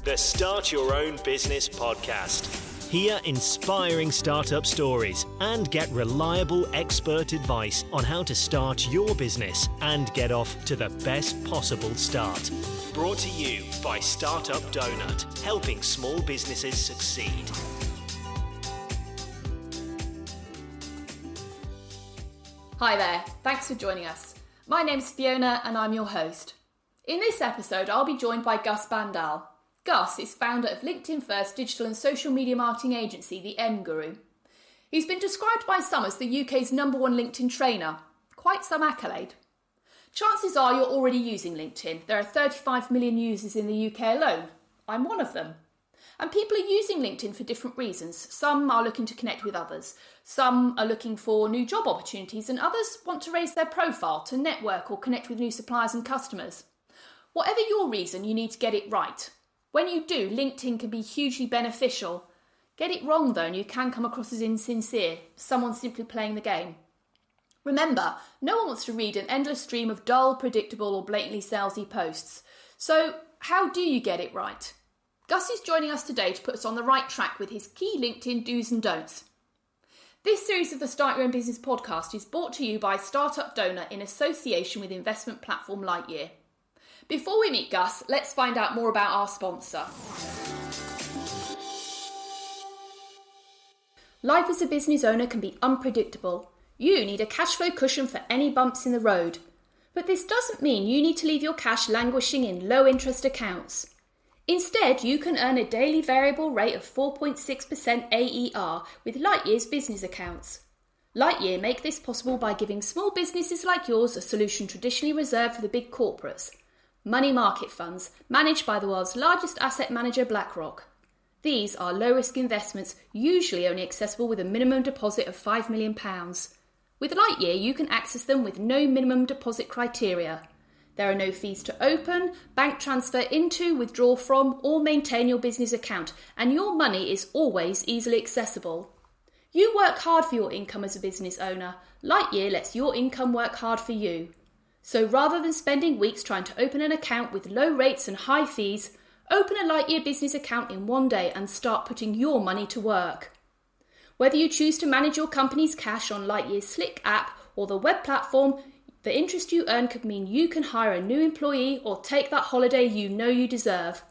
the Start Your Own Business podcast. Hear inspiring startup stories and get reliable expert advice on how to start your business and get off to the best possible start. Brought to you by Startup Donut, helping small businesses succeed. Hi there, thanks for joining us. My name's Fiona and I'm your host. In this episode, I'll be joined by Gus Bandal. Gus is founder of LinkedIn First digital and social media marketing agency, the M Guru. He's been described by some as the UK's #1 LinkedIn trainer. Quite some accolade. Chances are you're already using LinkedIn. There are 35 million users in the UK alone. I'm one of them. And people are using LinkedIn for different reasons. Some are looking to connect with others. Some are looking for new job opportunities, and others want to raise their profile, to network or connect with new suppliers and customers. Whatever your reason, you need to get it right. When you do, LinkedIn can be hugely beneficial. Get it wrong though, and you can come across as insincere, someone simply playing the game. Remember, no one wants to read an endless stream of dull, predictable or blatantly salesy posts. So how do you get it right? Gus is joining us today to put us on the right track with his key LinkedIn do's and don'ts. This series of the Start Your Own Business podcast is brought to you by Startup Donut in association with investment platform Lightyear. Before we meet Gus, let's find out more about our sponsor. Life as a business owner can be unpredictable. You need a cash flow cushion for any bumps in the road. But this doesn't mean you need to leave your cash languishing in low interest accounts. Instead, you can earn a daily variable rate of 4.6% AER with Lightyear's business accounts. Lightyear make this possible by giving small businesses like yours a solution traditionally reserved for the big corporates. Money market funds, managed by the world's largest asset manager, BlackRock. These are low-risk investments, usually only accessible with a minimum deposit of £5 million. With Lightyear, you can access them with no minimum deposit criteria. There are no fees to open, bank transfer into, withdraw from, or maintain your business account, and your money is always easily accessible. You work hard for your income as a business owner. Lightyear lets your income work hard for you. So rather than spending weeks trying to open an account with low rates and high fees, open a Lightyear business account in one day and start putting your money to work. Whether you choose to manage your company's cash on Lightyear's Slick app or the web platform, the interest you earn could mean you can hire a new employee or take that holiday you know you deserve.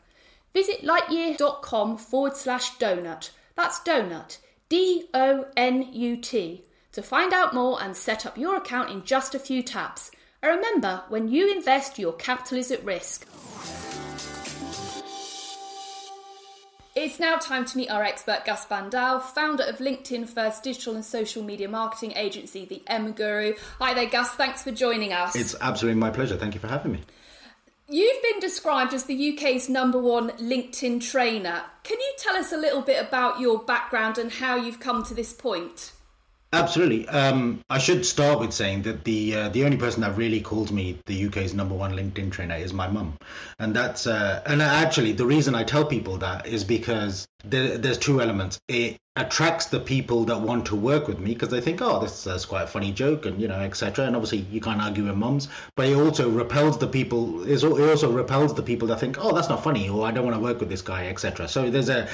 Visit lightyear.com/donut. That's donut, DONUT, to find out more and set up your account in just a few taps. And remember, when you invest, your capital is at risk. It's now time to meet our expert Gus Bandal, founder of LinkedIn First digital and social media marketing agency, the M Guru. Hi there, Gus. Thanks for joining us. It's absolutely my pleasure. Thank you for having me. You've been described as the UK's #1 LinkedIn trainer. Can you tell us a little bit about your background and how you've come to this point? Absolutely. I should start with saying that the only person that really calls me the UK's #1 LinkedIn trainer is my mum, and that's and actually the reason I tell people that is because there's two elements. It attracts the people that want to work with me because they think, oh, that's quite a funny joke, and etc. And obviously you can't argue with mums, but it also repels the people. It also repels the people that think, oh, that's not funny, or I don't want to work with this guy, etc. So there's a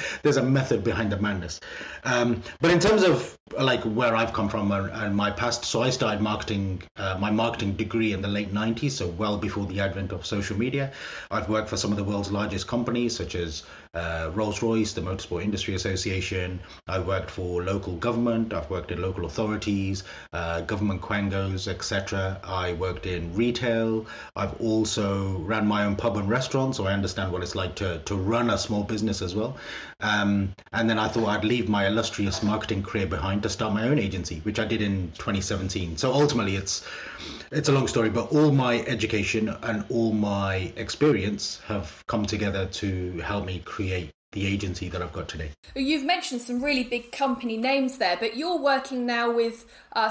method behind the madness. But in terms of like where I've come from and my past, so I started my marketing degree in the late 90s, so well before the advent of social media. I've worked for some of the world's largest companies such as Rolls-Royce, the Motorsport Industry Association. I worked for local government. I've worked in local authorities, government quangos, etc. I worked in retail. I've also ran my own pub and restaurant, so I understand what it's like to run a small business as well. And then I thought I'd leave my illustrious marketing career behind to start my own agency, which I did in 2017. So ultimately, it's a long story, but all my education and all my experience have come together to help me create the agency that I've got today. You've mentioned some really big company names there, but you're working now with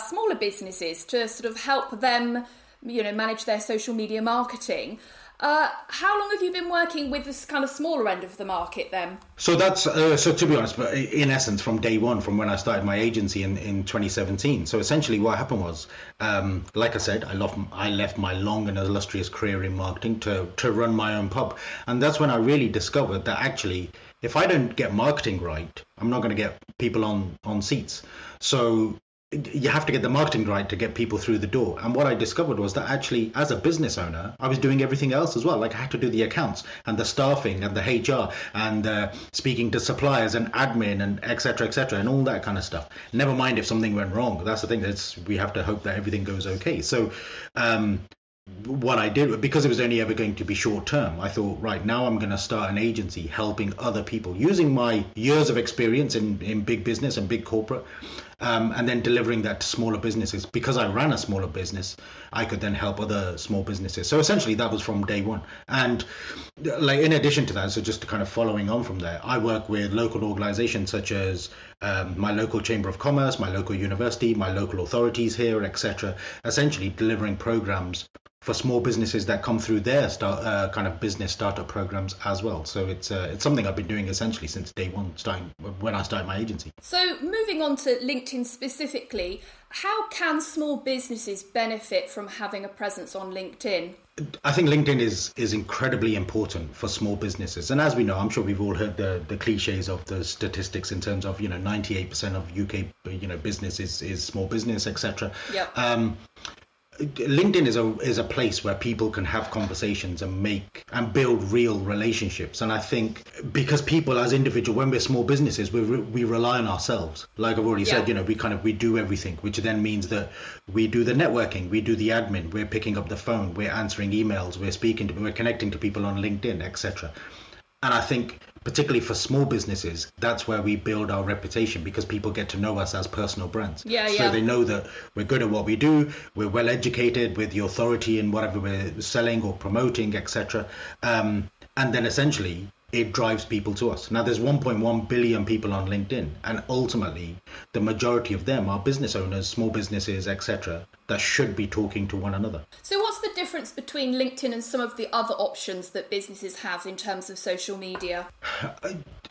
smaller businesses to sort of help them, manage their social media marketing. How long have you been working with this kind of smaller end of the market then? So that's so to be honest, but in essence, from day one, from when I started my agency in 2017. So essentially, what happened was, like I said, I left my long and illustrious career in marketing to run my own pub, and that's when I really discovered that actually, if I don't get marketing right, I'm not going to get people on seats. So you have to get the marketing right to get people through the door. And what I discovered was that actually, as a business owner, I was doing everything else as well. Like I had to do the accounts and the staffing and the HR and speaking to suppliers and admin and et cetera, and all that kind of stuff. Never mind if something went wrong. That's the thing. We have to hope that everything goes okay. So what I did, because it was only ever going to be short term, I thought, right, now I'm going to start an agency helping other people using my years of experience in big business and big corporate, and then delivering that to smaller businesses. Because I ran a smaller business, I could then help other small businesses. So essentially that was from day one. And like in addition to that, so just kind of following on from there, I work with local organizations such as my local chamber of commerce, my local university, my local authorities here, etc., essentially delivering programs for small businesses that come through their kind of business startup programs as well. So it's something I've been doing essentially since day one, starting when I started my agency. So moving on to LinkedIn specifically, how can small businesses benefit from having a presence on LinkedIn? I think LinkedIn is incredibly important for small businesses. And as we know, I'm sure we've all heard the cliches of the statistics in terms of, 98% of UK, business is small business, etc. Yep. LinkedIn is a place where people can have conversations and build real relationships. And I think because people as individuals, when we're small businesses, we rely on ourselves. Like I've already said, we do everything, which then means that we do the networking, we do the admin, we're picking up the phone, we're answering emails, we're connecting to people on LinkedIn, etc. And I think particularly for small businesses, that's where we build our reputation, because people get to know us as personal brands. So they know that we're good at what we do, we're well educated with the authority in whatever we're selling or promoting, etc. And then essentially it drives people to us. Now there's 1.1 billion people on LinkedIn, and ultimately the majority of them are business owners, small businesses, etc., that should be talking to one another. So what's the difference between LinkedIn and some of the other options that businesses have in terms of social media?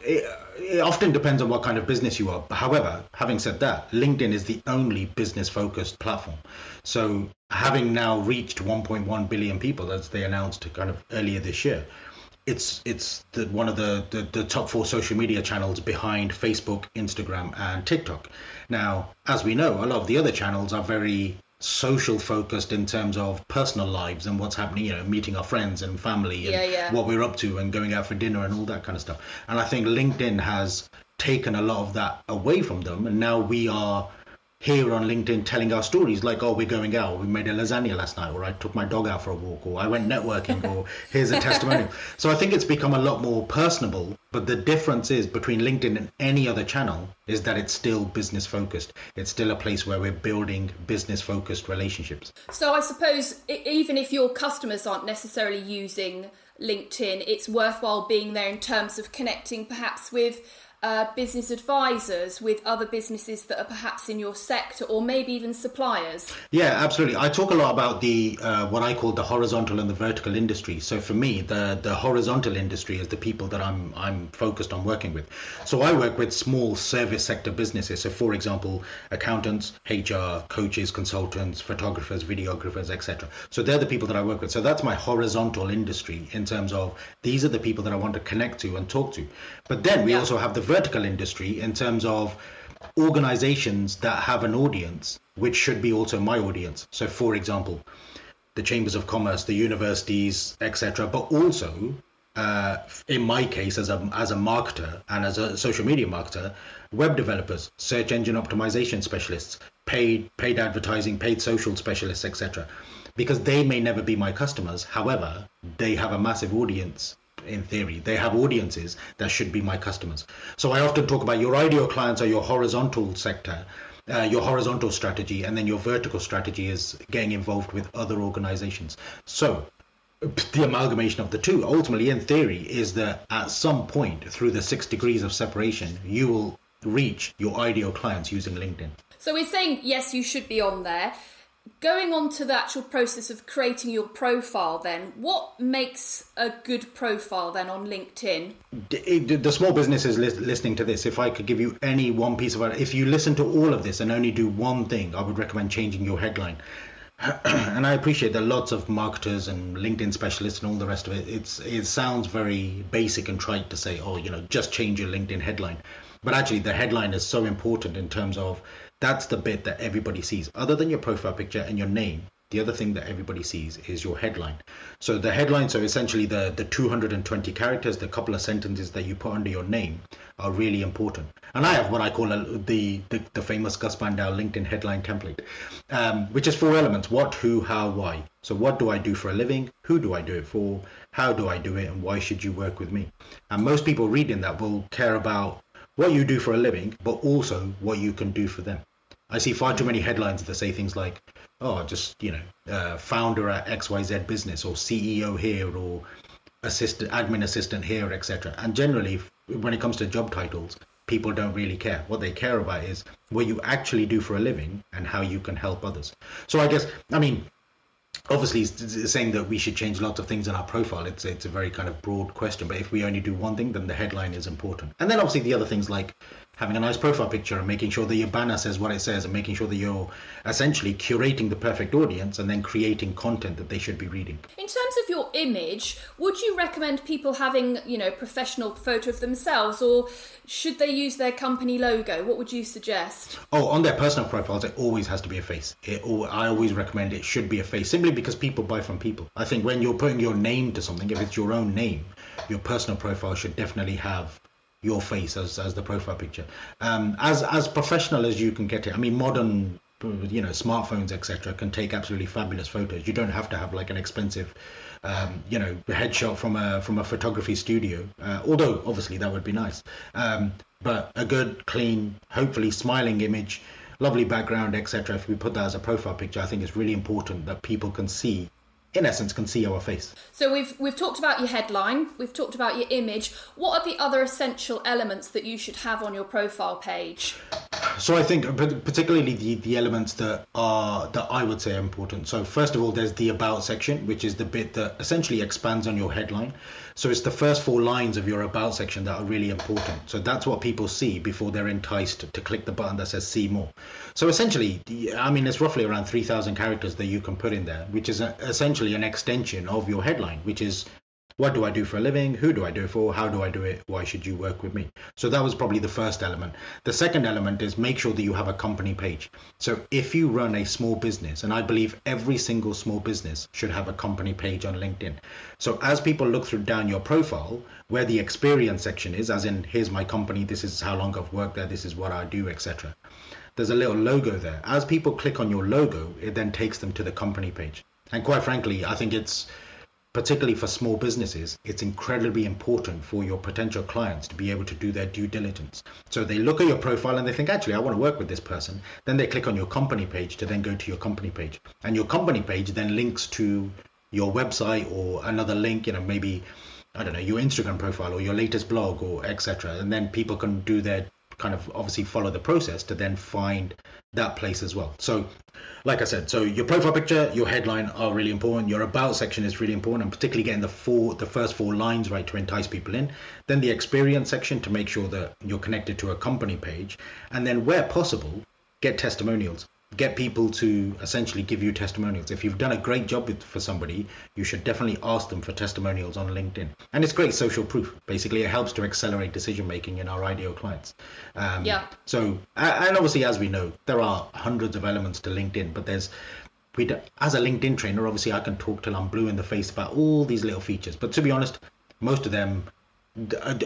It often depends on what kind of business you are. However, having said that, LinkedIn is the only business-focused platform. So having now reached 1.1 billion people, as they announced kind of earlier this year, it's one of the top 4 social media channels behind Facebook, Instagram, and TikTok. Now, as we know, a lot of the other channels are very social focused in terms of personal lives and what's happening, meeting our friends and family and what we're up to and going out for dinner and all that kind of stuff. And I think LinkedIn has taken a lot of that away from them, and now we are here on LinkedIn telling our stories like, oh, we're going out, we made a lasagna last night, or I took my dog out for a walk, or I went networking, or here's a testimonial. So I think it's become a lot more personable, but the difference is between LinkedIn and any other channel is that it's still business focused. It's still a place where we're building business focused relationships. So I suppose even if your customers aren't necessarily using LinkedIn, it's worthwhile being there in terms of connecting perhaps with business advisors, with other businesses that are perhaps in your sector, or maybe even suppliers. Yeah, absolutely. I talk a lot about the what I call the horizontal and the vertical industry. So for me, the horizontal industry is the people that I'm focused on working with. So I work with small service sector businesses. So for example, accountants, HR, coaches, consultants, photographers, videographers, etc. So they're the people that I work with. So that's my horizontal industry in terms of these are the people that I want to connect to and talk to. But then we also have the vertical industry in terms of organizations that have an audience, which should be also my audience. So for example, the chambers of commerce, the universities, etc., but also in my case as a marketer and as a social media marketer, web developers, search engine optimization specialists, paid advertising, paid social specialists, etc., because they may never be my customers. However, they have a massive audience. In theory, they have audiences that should be my customers. So I often talk about your ideal clients are your horizontal sector, your horizontal strategy, and then your vertical strategy is getting involved with other organizations. So the amalgamation of the two, ultimately, in theory, is that at some point through the 6 degrees of separation, you will reach your ideal clients using LinkedIn. So we're saying, yes, you should be on there. Going on to the actual process of creating your profile then, what makes a good profile then on LinkedIn? The small businesses listening to this, if I could give you any one piece of advice, if you listen to all of this and only do one thing, I would recommend changing your headline. And I appreciate that lots of marketers and LinkedIn specialists and all the rest of it, it sounds very basic and trite to say, oh, just change your LinkedIn headline. But actually, the headline is so important in terms of that's the bit that everybody sees. Other than your profile picture and your name, the other thing that everybody sees is your headline. So the headline, so essentially the 220 characters, the couple of sentences that you put under your name are really important. And I have what I call the famous Gus Van Dau LinkedIn headline template, which is 4 elements: what, who, how, why. So what do I do for a living? Who do I do it for? How do I do it? And why should you work with me? And most people reading that will care about what you do for a living, but also what you can do for them. I see far too many headlines that say things like, oh, just, founder at XYZ business, or CEO here, or admin assistant here, etc. And generally, when it comes to job titles, people don't really care. What they care about is what you actually do for a living and how you can help others. So obviously saying that we should change lots of things in our profile, it's a very kind of broad question, but if we only do one thing, then the headline is important. And then obviously the other things like having a nice profile picture and making sure that your banner says what it says, and making sure that you're essentially curating the perfect audience and then creating content that they should be reading. In terms of your image, would you recommend people having, professional photo of themselves, or should they use their company logo? What would you suggest? Oh, on their personal profiles, it always has to be a face. I always recommend it should be a face, simply because people buy from people. I think when you're putting your name to something, if it's your own name, your personal profile should definitely have your face as the profile picture. As professional as you can get it. I mean, modern smartphones, etc., can take absolutely fabulous photos. You don't have to have like an expensive headshot from a photography studio, although obviously that would be nice, but a good, clean, hopefully smiling image, lovely background, etc. If we put that as a profile picture, I think it's really important that people can see our face. So we've talked about your headline, we've talked about your image. What are the other essential elements that you should have on your profile page? So I think particularly the elements that I would say are important. So first of all, there's the about section, which is the bit that essentially expands on your headline. So it's the first 4 lines of your about section that are really important. So that's what people see before they're enticed to click the button that says see more. So essentially, it's roughly around 3,000 characters that you can put in there, which is essentially an extension of your headline, which is what do I do for a living? Who do I do it for? How do I do it? Why should you work with me? So that was probably the first element. The second element is make sure that you have a company page. So if you run a small business, and I believe every single small business should have a company page on LinkedIn. So as people look through down your profile, where the experience section is, as in here's my company, this is how long I've worked there, this is what I do, etc. There's a little logo there. As people click on your logo, it then takes them to the company page. And quite frankly, I think it's particularly for small businesses, it's incredibly important for your potential clients to be able to do their due diligence. So they look at your profile and they think, actually, I want to work with this person. Then they click on your company page to then go to your company page. And your company page then links to your website or another link, maybe, I don't know, your Instagram profile or your latest blog or etc. And then people can do their kind of obviously follow the process to then find that place as well. So like I said, so your profile picture, your headline are really important. Your about section is really important, and particularly getting the first 4 lines right to entice people in. Then the experience section to make sure that you're connected to a company page. And then where possible, get testimonials. Get people to essentially give you testimonials. If you've done a great job for somebody, you should definitely ask them for testimonials on LinkedIn. And it's great social proof. Basically, it helps to accelerate decision making in our ideal clients. So, and obviously, as we know, there are hundreds of elements to LinkedIn, but as a LinkedIn trainer, obviously, I can talk till I'm blue in the face about all these little features. But to be honest, most of them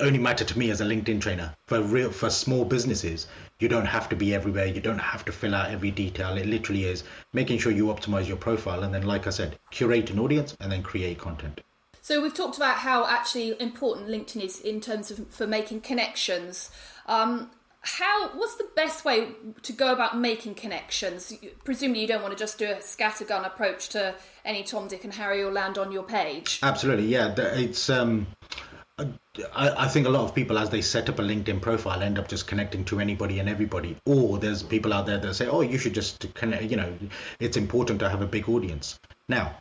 only matter to me as a LinkedIn trainer. For small businesses, you don't have to be everywhere. You don't have to fill out every detail. It literally is making sure you optimize your profile, and then, like I said, curate an audience and then create content. So we've talked about how actually important LinkedIn is in terms of for making connections. What's the best way to go about making connections? Presumably you don't want to just do a scattergun approach to any Tom, Dick and Harry will land on your page. Absolutely, yeah. It's I think a lot of people, as they set up a LinkedIn profile, end up just connecting to anybody and everybody. Or there's people out there that say, oh, you should just connect, it's important to have a big audience. Now,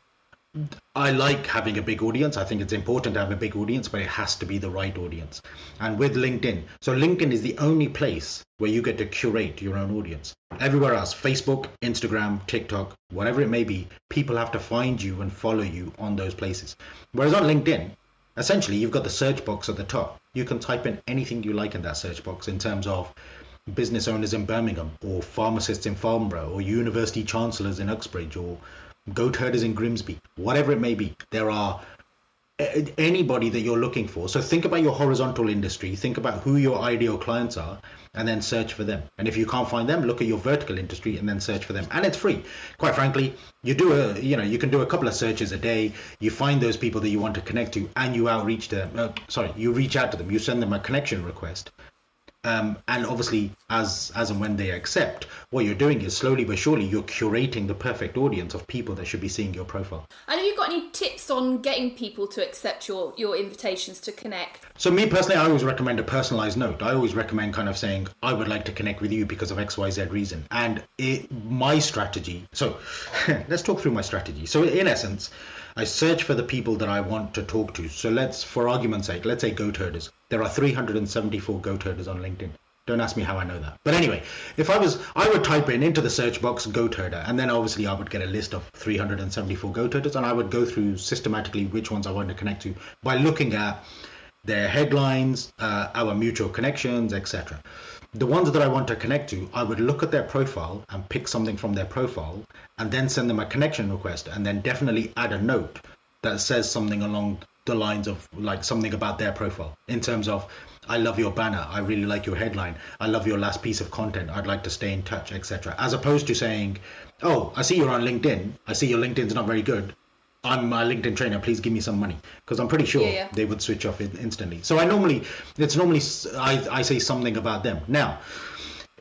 I like having a big audience. I think it's important to have a big audience, but it has to be the right audience. And with LinkedIn, so LinkedIn is the only place where you get to curate your own audience. Everywhere else, Facebook, Instagram, TikTok, whatever it may be, people have to find you and follow you on those places. Whereas on LinkedIn, essentially, you've got the search box at the top. You can type in anything you like in that search box in terms of business owners in Birmingham, or pharmacists in Farnborough, or university chancellors in Uxbridge, or goat herders in Grimsby, whatever it may be. There are anybody that you're looking for. So think about your horizontal industry, think about who your ideal clients are, and then search for them. And if you can't find them, look at your vertical industry and then search for them. And it's free. Quite frankly, you can do a couple of searches a day. You find those people that you want to connect to, and you reach out to them. You send them a connection request. And obviously, as and when they accept, what you're doing is slowly but surely you're curating the perfect audience of people that should be seeing your profile. And have you got any tips on getting people to accept your invitations to connect? So me personally, I always recommend a personalized note. I always recommend kind of saying, I would like to connect with you because of XYZ reason. And my strategy, so let's talk through my strategy. So in essence, I search for the people that I want to talk to. So for argument's sake, let's say goat herders. There are 374 goat herders on LinkedIn. Don't ask me how I know that. But anyway, I would type into the search box goat herder, and then obviously I would get a list of 374 goat herders, and I would go through systematically which ones I want to connect to by looking at their headlines, our mutual connections, etc. The ones that I want to connect to, I would look at their profile and pick something from their profile and then send them a connection request, and then definitely add a note that says something along the lines of like something about their profile in terms of, I love your banner, I really like your headline, I love your last piece of content, I'd like to stay in touch, etc. As opposed to saying, oh, I see you're on LinkedIn, I see your LinkedIn's not very good, I'm a LinkedIn trainer, please give me some money. Because I'm pretty sure they would switch off instantly. So I say something about them. Now,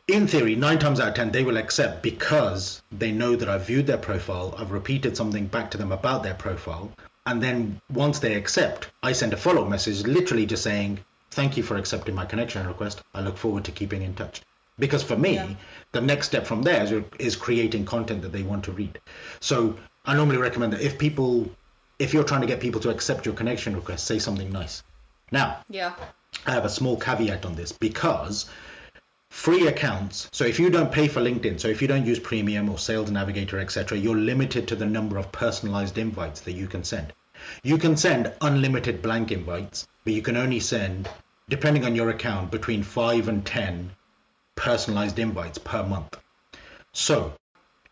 in theory, 9 times out of 10, they will accept because they know that I've viewed their profile, I've repeated something back to them about their profile. And then once they accept, I send a follow-up message, literally just saying, thank you for accepting my connection request. I look forward to keeping in touch. Because for me, the next step from there is creating content that they want to read. So I normally recommend that if you're trying to get people to accept your connection request, say something nice. Now, I have a small caveat on this because free accounts, so if you don't pay for LinkedIn, so if you don't use Premium or Sales Navigator, etc., you're limited to the number of personalized invites that you can send. You can send unlimited blank invites, but you can only send, depending on your account, between 5 and 10 personalized invites per month. So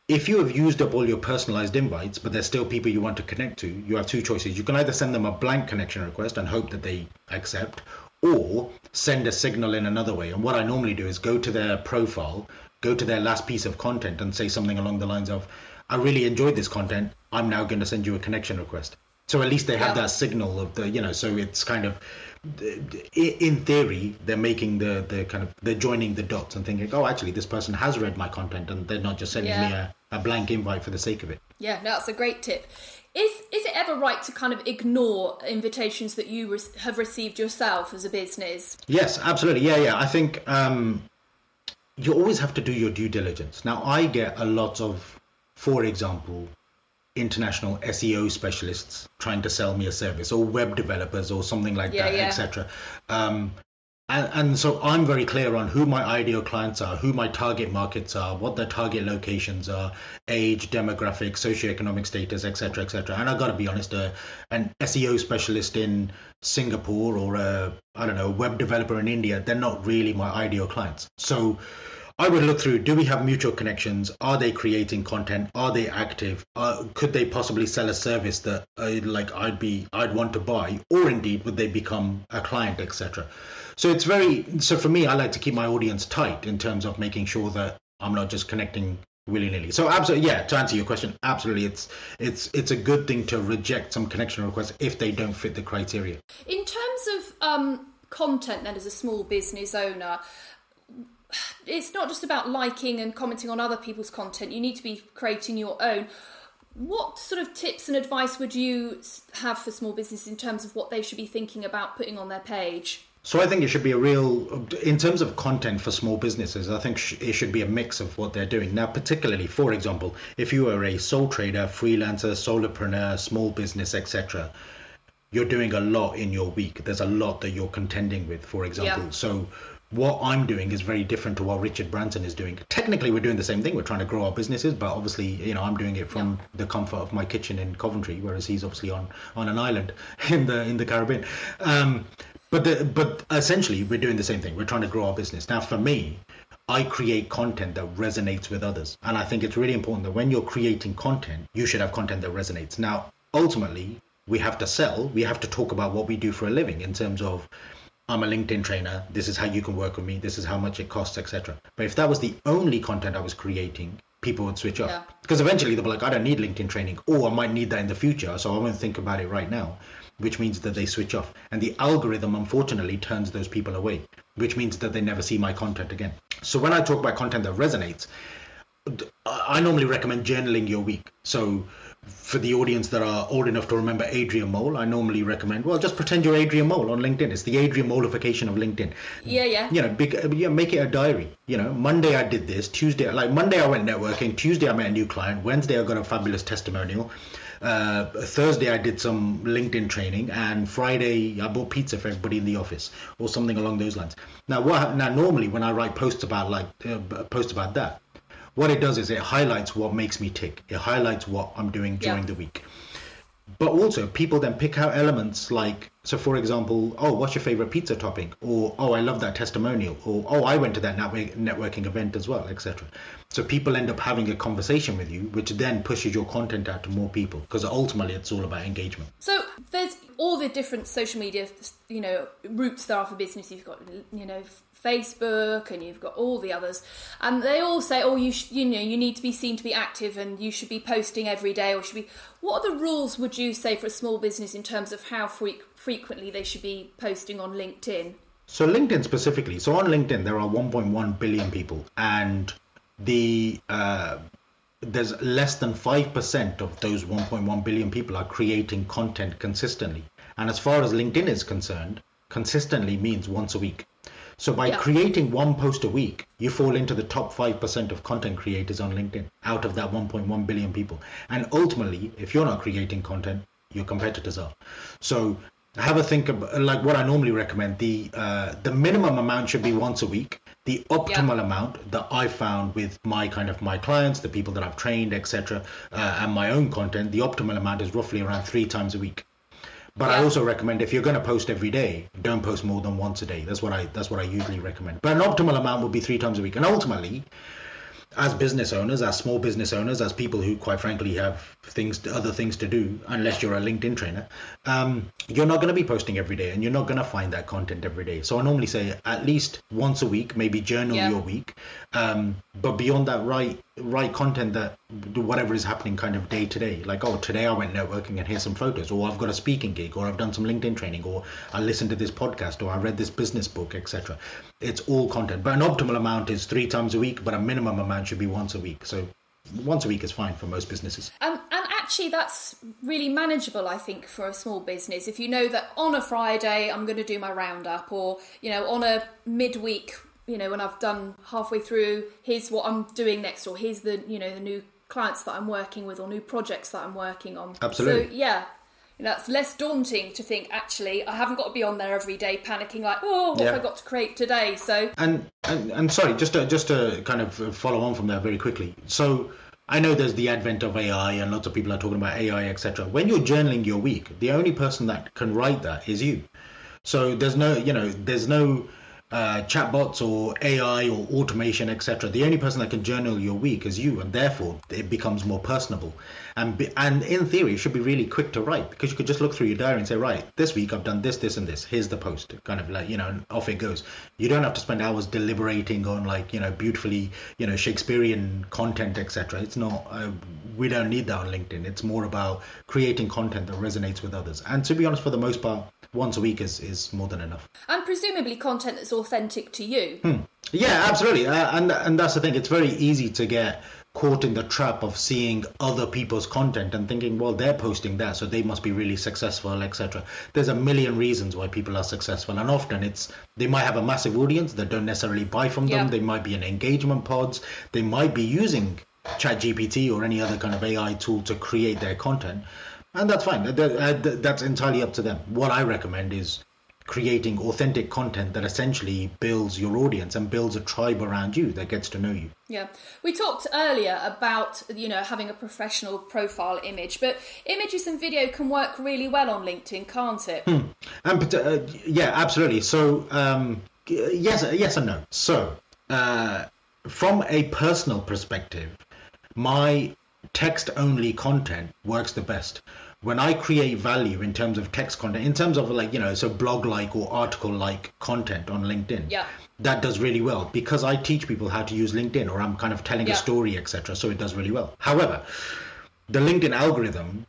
if you have used up all your personalized invites, but there's still people you want to connect to, you have two choices. You can either send them a blank connection request and hope that they accept, or send a signal in another way. And what I normally do is go to their profile, go to their last piece of content and say something along the lines of, I really enjoyed this content, I'm now going to send you a connection request. So at least they have that signal of so it's kind of, in theory, they're making they're joining the dots and thinking, oh, actually, this person has read my content and they're not just sending me a blank invite for the sake of it. Yeah, no, that's a great tip. Is it ever right to kind of ignore invitations that you have received yourself as a business? Yes, absolutely. Yeah. I think you always have to do your due diligence. Now, I get a lot of, for example, international SEO specialists trying to sell me a service, or web developers or something like that, etc. And so I'm very clear on who my ideal clients are, who my target markets are, what their target locations are, age, demographic, socioeconomic status, etc., etc. And I've got to be honest, an SEO specialist in Singapore or a web developer in India, they're not really my ideal clients. So I would look through, do we have mutual connections? Are they creating content? Are they active? Could they possibly sell a service that I'd want to buy? Or indeed, would they become a client, etc.? So for me, I like to keep my audience tight in terms of making sure that I'm not just connecting willy-nilly. So absolutely, to answer your question, absolutely, it's a good thing to reject some connection requests if they don't fit the criteria. In terms of content then, as a small business owner, it's not just about liking and commenting on other people's content. You need to be creating your own. What sort of tips and advice would you have for small businesses in terms of what they should be thinking about putting on their page? So I think it should be in terms of content for small businesses, I think it should be a mix of what they're doing. Now, particularly, for example, if you are a sole trader, freelancer, solopreneur, small business, etc., you're doing a lot in your week. There's a lot that you're contending with, for example. Yeah. So what I'm doing is very different to what Richard Branson is doing. Technically, we're doing the same thing. We're trying to grow our businesses, but obviously, I'm doing it from the comfort of my kitchen in Coventry, whereas he's obviously on an island in the Caribbean. But essentially, we're doing the same thing. We're trying to grow our business. Now, for me, I create content that resonates with others. And I think it's really important that when you're creating content, you should have content that resonates. Now, ultimately, we have to sell. We have to talk about what we do for a living in terms of, I'm a LinkedIn trainer. This is how you can work with me. This is how much it costs, etc. But if that was the only content I was creating, people would switch off. Because eventually they'll be like, I don't need LinkedIn training, or I might need that in the future, so I won't think about it right now, which means that they switch off. And the algorithm, unfortunately, turns those people away, which means that they never see my content again. So when I talk about content that resonates, I normally recommend journaling your week. So for the audience that are old enough to remember Adrian Mole, I normally recommend, just pretend you're Adrian Mole on LinkedIn. It's the Adrian Moleification of LinkedIn. Yeah. Make it a diary. Monday I did this. Monday I went networking. Tuesday I met a new client. Wednesday I got a fabulous testimonial. Thursday I did some LinkedIn training, and Friday I bought pizza for everybody in the office, or something along those lines. Now normally when I write posts about that, what it does is it highlights what makes me tick. It highlights what I'm doing during the week. But also people then pick out elements like, so for example, what's your favorite pizza topping? Or, I love that testimonial. Or, I went to that networking event as well, etc. So people end up having a conversation with you, which then pushes your content out to more people, because ultimately it's all about engagement. So there's all the different social media, routes there are for business. You've got, Facebook, and you've got all the others, and they all say, you need to be seen to be active, and you should be posting every day, or should be. What are the rules, would you say, for a small business in terms of how frequently they should be posting on LinkedIn? So LinkedIn specifically. So on LinkedIn there are 1.1 billion people, and there's less than 5% of those 1.1 billion people are creating content consistently. And as far as LinkedIn is concerned, consistently means once a week. So by creating one post a week, you fall into the top 5% of content creators on LinkedIn out of that 1.1 billion people. And ultimately, if you're not creating content, your competitors are. So have a think about, like what I normally recommend, the minimum amount should be once a week. The optimal amount that I found with my clients, the people that I've trained, etc., and my own content, the optimal amount is roughly around 3 times a week. But I also recommend, if you're going to post every day, don't post more than once a day. That's what I usually recommend. But an optimal amount would be 3 times a week. And ultimately, as business owners, as small business owners, as people who quite frankly have other things to do, unless you're a LinkedIn trainer, you're not going to be posting every day, and you're not going to find that content every day. So I normally say at least once a week, maybe journal your week. But beyond that, write content that whatever is happening kind of day to day, like, today I went networking and here's some photos, or I've got a speaking gig, or I've done some LinkedIn training, or I listened to this podcast, or I read this business book, etc. It's all content. But an optimal amount is 3 times a week, but a minimum amount should be once a week. So once a week is fine for most businesses. And actually that's really manageable, I think, for a small business. If you know that on a Friday I'm going to do my roundup, or on a midweek, when I've done halfway through, here's what I'm doing next, or here's the the new clients that I'm working with, or new projects that I'm working on. Absolutely. So that's less daunting to think, actually, I haven't got to be on there every day panicking like, what have I got to create today? So and sorry, just to kind of follow on from that very quickly. So I know there's the advent of AI, and lots of people are talking about AI, etc. When you're journaling your week, the only person that can write that is you. So there's no chatbots or AI or automation, etc. The only person that can journal your week is you, and therefore it becomes more personable. And in theory, it should be really quick to write, because you could just look through your diary and say, right, this week I've done this, this, and this. Here's the post, kind of like, and off it goes. You don't have to spend hours deliberating on beautifully, Shakespearean content, etc. It's not. We don't need that on LinkedIn. It's more about creating content that resonates with others. And to be honest, for the most part, once a week is more than enough. And presumably content that's authentic to you. Yeah, absolutely. And that's the thing. It's very easy to get caught in the trap of seeing other people's content and thinking, well, they're posting that, so they must be really successful, etc. There's a million reasons why people are successful, and often they might have a massive audience that don't necessarily buy from them. They might be in engagement pods. They might be using ChatGPT or any other kind of AI tool to create their content, and that's fine. That's entirely up to them. What I recommend is creating authentic content that essentially builds your audience and builds a tribe around you that gets to know you. Yeah, we talked earlier about, having a professional profile image, but images and video can work really well on LinkedIn, can't it? Yeah, absolutely. So yes and no. So from a personal perspective, my text-only content works the best. When I create value in terms of text content, in terms of so blog-like or article-like content on LinkedIn, that does really well because I teach people how to use LinkedIn, or I'm kind of telling a story, etc. So it does really well. However, the LinkedIn algorithm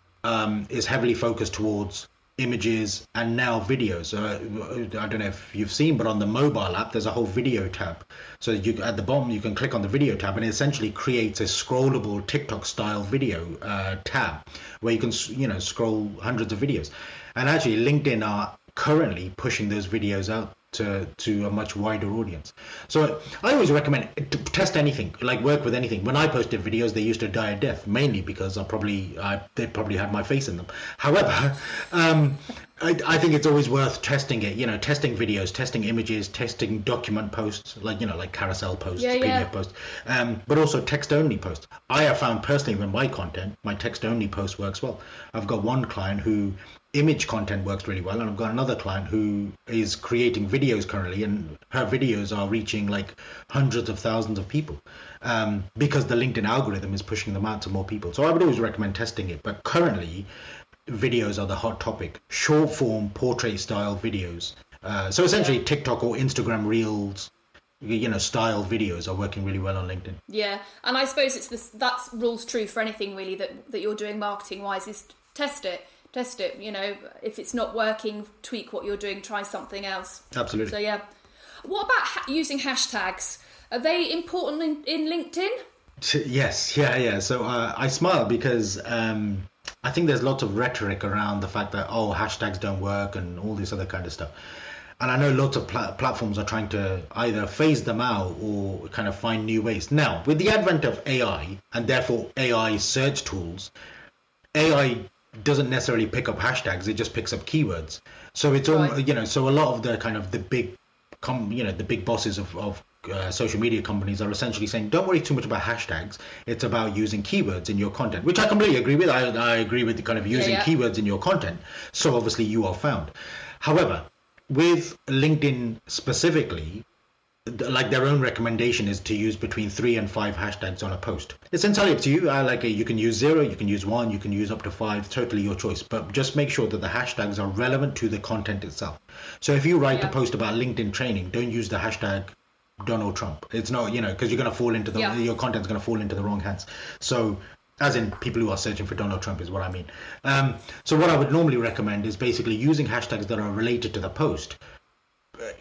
is heavily focused towards images and now videos. I don't know if you've seen, but on the mobile app, there's a whole video tab. So at the bottom, you can click on the video tab, and it essentially creates a scrollable TikTok-style video tab where you can, scroll hundreds of videos. And actually, LinkedIn are currently pushing those videos out to a much wider audience. So I always recommend to test anything, work with anything. When I posted videos, they used to die a death, mainly because they probably had my face in them. However, I think it's always worth testing it, testing videos, testing images, testing document posts, like carousel posts, PDF posts, but also text-only posts. I have found personally with my content, my text-only post works well. I've got one client who image content works really well, and I've got another client who is creating videos currently, and her videos are reaching hundreds of thousands of people because the LinkedIn algorithm is pushing them out to more people. So I would always recommend testing it, but currently videos are the hot topic. Short form portrait style videos, so essentially TikTok or Instagram Reels style videos are working really well on LinkedIn. Yeah, and I suppose that rules true for anything really that you're doing marketing wise, is test it. If it's not working, tweak what you're doing, try something else. Absolutely. So yeah. What about using hashtags? Are they important in LinkedIn? Yes, yeah. So I smile because I think there's lots of rhetoric around the fact that, hashtags don't work and all this other kind of stuff. And I know lots of platforms are trying to either phase them out or kind of find new ways. Now, with the advent of AI and therefore AI search tools, AI doesn't necessarily pick up hashtags, it just picks up keywords. So it's all, so a lot of the kind of the big bosses of social media companies are essentially saying, don't worry too much about hashtags. It's about using keywords in your content, which I completely agree with. I agree with the kind of using keywords in your content. So obviously you are found. However, with LinkedIn specifically, their own recommendation is to use between 3 and 5 hashtags on a post. It's entirely up to you. You can use 0, you can use 1, you can use up to 5, totally your choice. But just make sure that the hashtags are relevant to the content itself. So if you write a post about LinkedIn training, don't use the hashtag Donald Trump. It's not, because you're going to fall into your content's going to fall into the wrong hands. So as in people who are searching for Donald Trump is what I mean. So what I would normally recommend is basically using hashtags that are related to the post.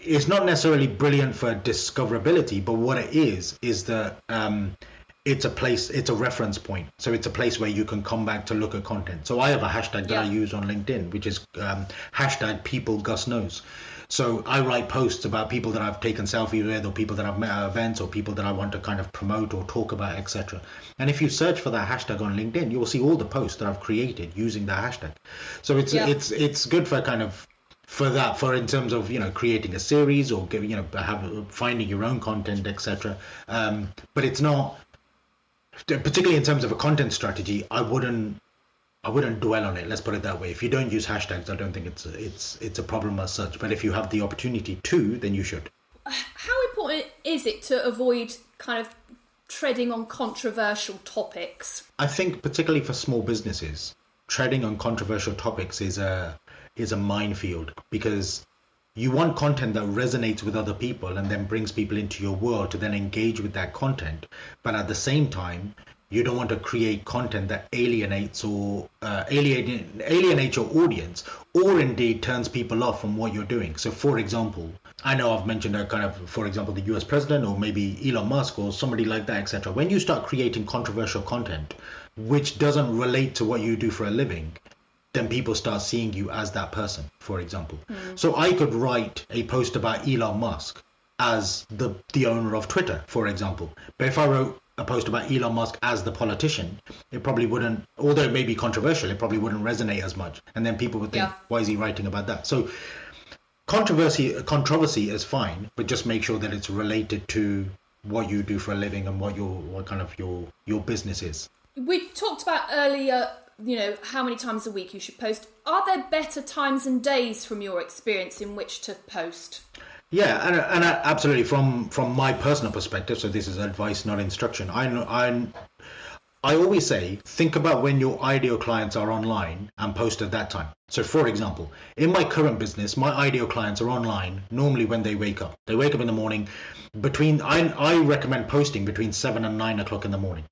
It's not necessarily brilliant for discoverability, but what it is that it's a reference point. So it's a place where you can come back to look at content. So I have a hashtag that I use on LinkedIn, which is hashtag people Gus knows. So I write posts about people that I've taken selfies with, or people that I've met at events, or people that I want to kind of promote or talk about, etc. And if you search for that hashtag on LinkedIn, you will see all the posts that I've created using that hashtag. So it's good for kind of for in terms of creating a series or finding your own content, etc. But it's not particularly in terms of a content strategy. I wouldn't dwell on it. Let's put it that way. If you don't use hashtags, I don't think it's a problem as such. But if you have the opportunity to, then you should. How important is it to avoid kind of treading on controversial topics? I think particularly for small businesses, treading on controversial topics is a minefield, because you want content that resonates with other people and then brings people into your world to then engage with that content. But at the same time, you don't want to create content that alienates your audience, or indeed turns people off from what you're doing. So for example, I know I've mentioned a kind of, for example, the US president or maybe Elon Musk or somebody like that, etc. When you start creating controversial content, which doesn't relate to what you do for a living, then people start seeing you as that person, for example. So I could write a post about Elon Musk as the owner of Twitter, for example. But if I wrote a post about Elon Musk as the politician, it probably wouldn't, although it may be controversial, it probably wouldn't resonate as much. And then people would think, why is he writing about that? So controversy is fine, but just make sure that it's related to what you do for a living and what your business is. We talked about earlier, how many times a week you should post. Are there better times and days from your experience in which to post? Yeah, and absolutely. From my personal perspective, so this is advice, not instruction. I always say, think about when your ideal clients are online and post at that time. So, for example, in my current business, my ideal clients are online normally when they wake up. They wake up in the morning. I recommend posting between 7 and 9 o'clock in the morning.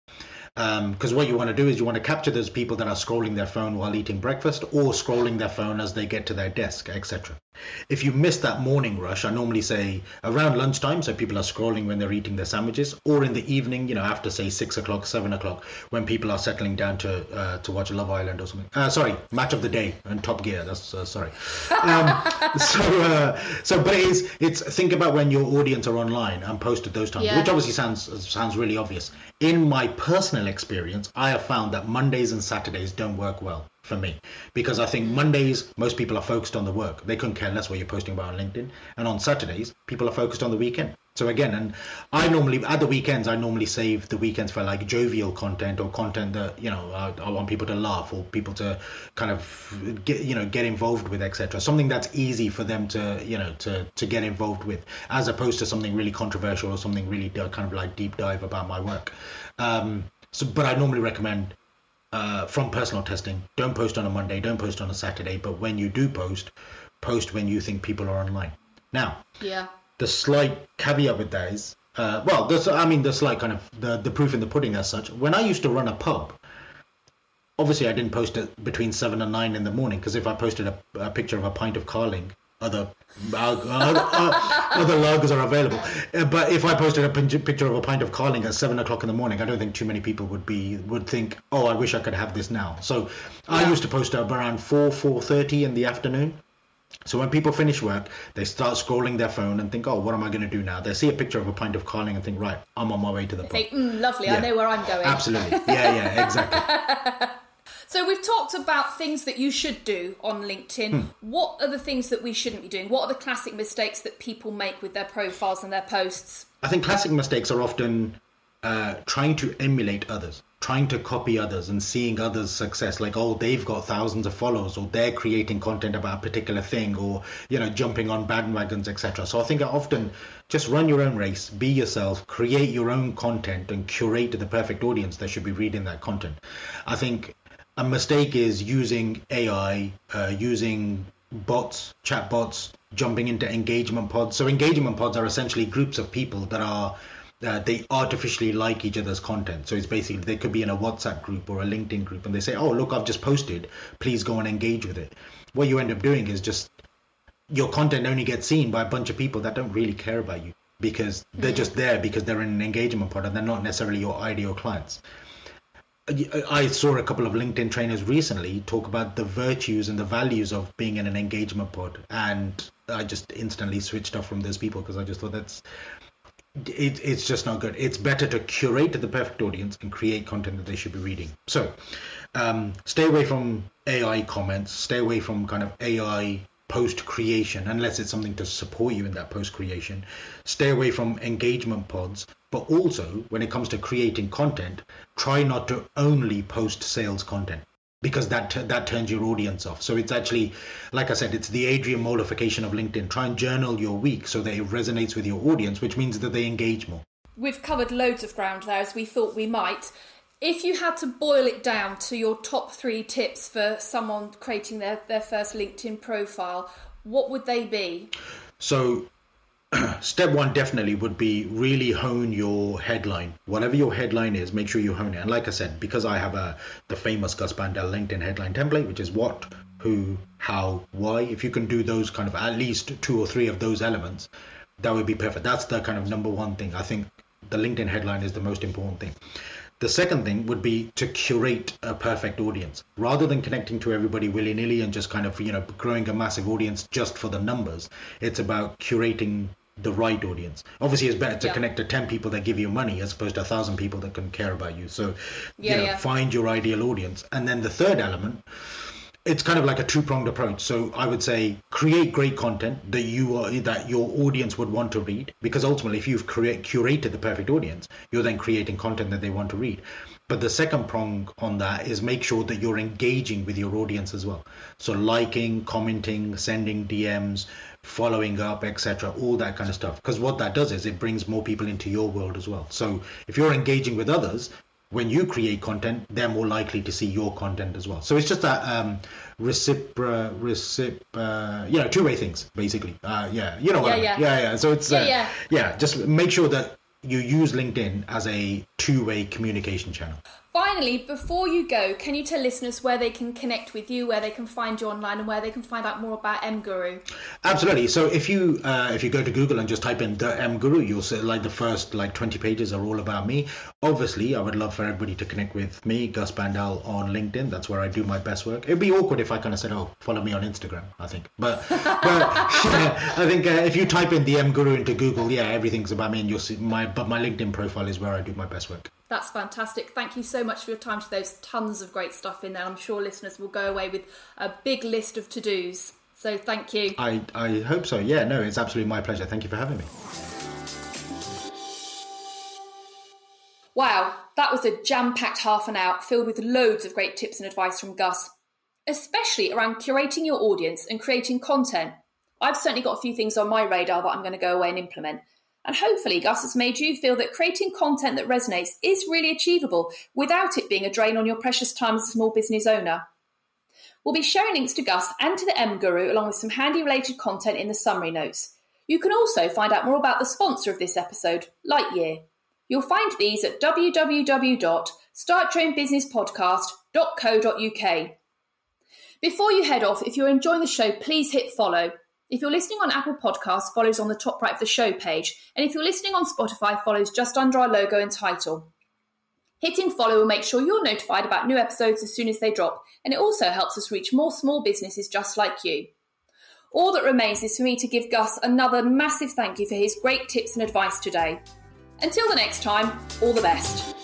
Because what you want to do is you want to capture those people that are scrolling their phone while eating breakfast or scrolling their phone as they get to their desk, etc. If you miss that morning rush, I normally say around lunchtime, so people are scrolling when they're eating their sandwiches, or in the evening, after say 6 o'clock, 7 o'clock, when people are settling down to watch Love Island or something. Sorry, Match of the Day and Top Gear. That's sorry. But it's think about when your audience are online and post at those times, which obviously sounds really obvious. In my personal experience, I have found that Mondays and Saturdays don't work well for me, because I think Mondays most people are focused on the work. They couldn't care less what you're posting about on LinkedIn, and on Saturdays people are focused on the weekend. So again, and I normally at the weekends I save the weekends for like jovial content or content that I want people to laugh or people to kind of get involved with, etc. Something that's easy for them to get involved with, as opposed to something really controversial or something really kind of like deep dive about my work. But I normally recommend, from personal testing, don't post on a Monday, don't post on a Saturday, but when you do post when you think people are online. Now, the slight caveat with that is, the slight kind of the proof in the pudding as such. When I used to run a pub, obviously I didn't post it between 7 and 9 in the morning, because if I posted a picture of a pint of Carling, other lagers are available. But if I posted a picture of a pint of Carling at 7 o'clock in the morning, I don't think too many people would think, oh, I wish I could have this now. So I used to post up around 4:30 in the afternoon. So when people finish work, they start scrolling their phone and think, oh, what am I going to do now? They see a picture of a pint of Carling and think, right, I'm on my way to the pub. Think, lovely, I know where I'm going. Absolutely. Yeah, exactly. So we've talked about things that you should do on LinkedIn. What are the things that we shouldn't be doing? What are the classic mistakes that people make with their profiles and their posts? I think classic mistakes are often trying to emulate others, trying to copy others and seeing others' success, like, oh, they've got thousands of followers, or they're creating content about a particular thing, or, jumping on bandwagons, etc. So I think I often just run your own race, be yourself, create your own content and curate the perfect audience that should be reading that content. I think a mistake is using AI, using bots, chat bots, jumping into engagement pods. So engagement pods are essentially groups of people that are they artificially like each other's content. So it's basically, they could be in a WhatsApp group or a LinkedIn group and they say, oh, look, I've just posted, please go and engage with it. What you end up doing is just your content only gets seen by a bunch of people that don't really care about you, because they're just there because they're in an engagement pod and they're not necessarily your ideal clients. I saw a couple of LinkedIn trainers recently talk about the virtues and the values of being in an engagement pod, and I just instantly switched off from those people, because I just thought it's just not good. It's better to curate the perfect audience and create content that they should be reading. So stay away from AI comments, stay away from kind of AI post creation, unless it's something to support you in that post creation. Stay away from engagement pods, but also when it comes to creating content, try not to only post sales content, because that turns your audience off. So it's actually, like I said, it's the Adrian Molification of LinkedIn. Try and journal your week so that it resonates with your audience, which means that they engage more. We've covered loads of ground there, as we thought we might. If you had to boil it down to your top 3 tips for someone creating their first LinkedIn profile, what would they be? So step 1 definitely would be really hone your headline. Whatever your headline is, make sure you hone it. And like I said, because I have the famous Gus Bandel LinkedIn headline template, which is what who, how, why. If you can do those kind of at least 2 or 3 of those elements, that would be perfect. That's the kind of number one thing. I think the LinkedIn headline is the most important thing. The second thing would be to curate a perfect audience rather than connecting to everybody willy-nilly and just kind of, growing a massive audience just for the numbers. It's about curating the right audience. Obviously, it's better to connect to 10 people that give you money as opposed to 1,000 people that can care about you. So, find your ideal audience. And then the third element, it's kind of like a two-pronged approach. So I would say create great content that your audience would want to read, because ultimately if you've curated the perfect audience, you're then creating content that they want to read. But the second prong on that is make sure that you're engaging with your audience as well. So liking, commenting, sending DMs, following up, etc., all that kind of stuff. Because what that does is it brings more people into your world as well. So if you're engaging with others, when you create content, they're more likely to see your content as well. So it's just that two-way things, basically. So it's just make sure that you use LinkedIn as a two-way communication channel. Finally, before you go, can you tell listeners where they can connect with you, where they can find you online, and where they can find out more about MGuru? Absolutely. So if you go to Google and just type in the MGuru, you'll see the first 20 pages are all about me. Obviously, I would love for everybody to connect with me, Gus Bandal, on LinkedIn. That's where I do my best work. It'd be awkward if I kind of said, "Oh, follow me on Instagram," I think. But I think if you type in the MGuru into Google, everything's about me, and you'll see my LinkedIn profile is where I do my best work. That's fantastic. Thank you so much for your time. There's tons of great stuff in there. I'm sure listeners will go away with a big list of to-dos. So thank you. I hope so. Yeah, no, it's absolutely my pleasure. Thank you for having me. Wow, that was a jam-packed half an hour filled with loads of great tips and advice from Gus, especially around curating your audience and creating content. I've certainly got a few things on my radar that I'm going to go away and implement. And hopefully Gus has made you feel that creating content that resonates is really achievable without it being a drain on your precious time as a small business owner. We'll be sharing links to Gus and to the MGuru along with some handy related content in the summary notes. You can also find out more about the sponsor of this episode, Lightyear. You'll find these at www.startyourownbusinesspodcast.co.uk. Before you head off, if you're enjoying the show, please hit follow. If you're listening on Apple Podcasts, follows on the top right of the show page. And if you're listening on Spotify, follows just under our logo and title. Hitting follow will make sure you're notified about new episodes as soon as they drop. And it also helps us reach more small businesses just like you. All that remains is for me to give Gus another massive thank you for his great tips and advice today. Until the next time, all the best.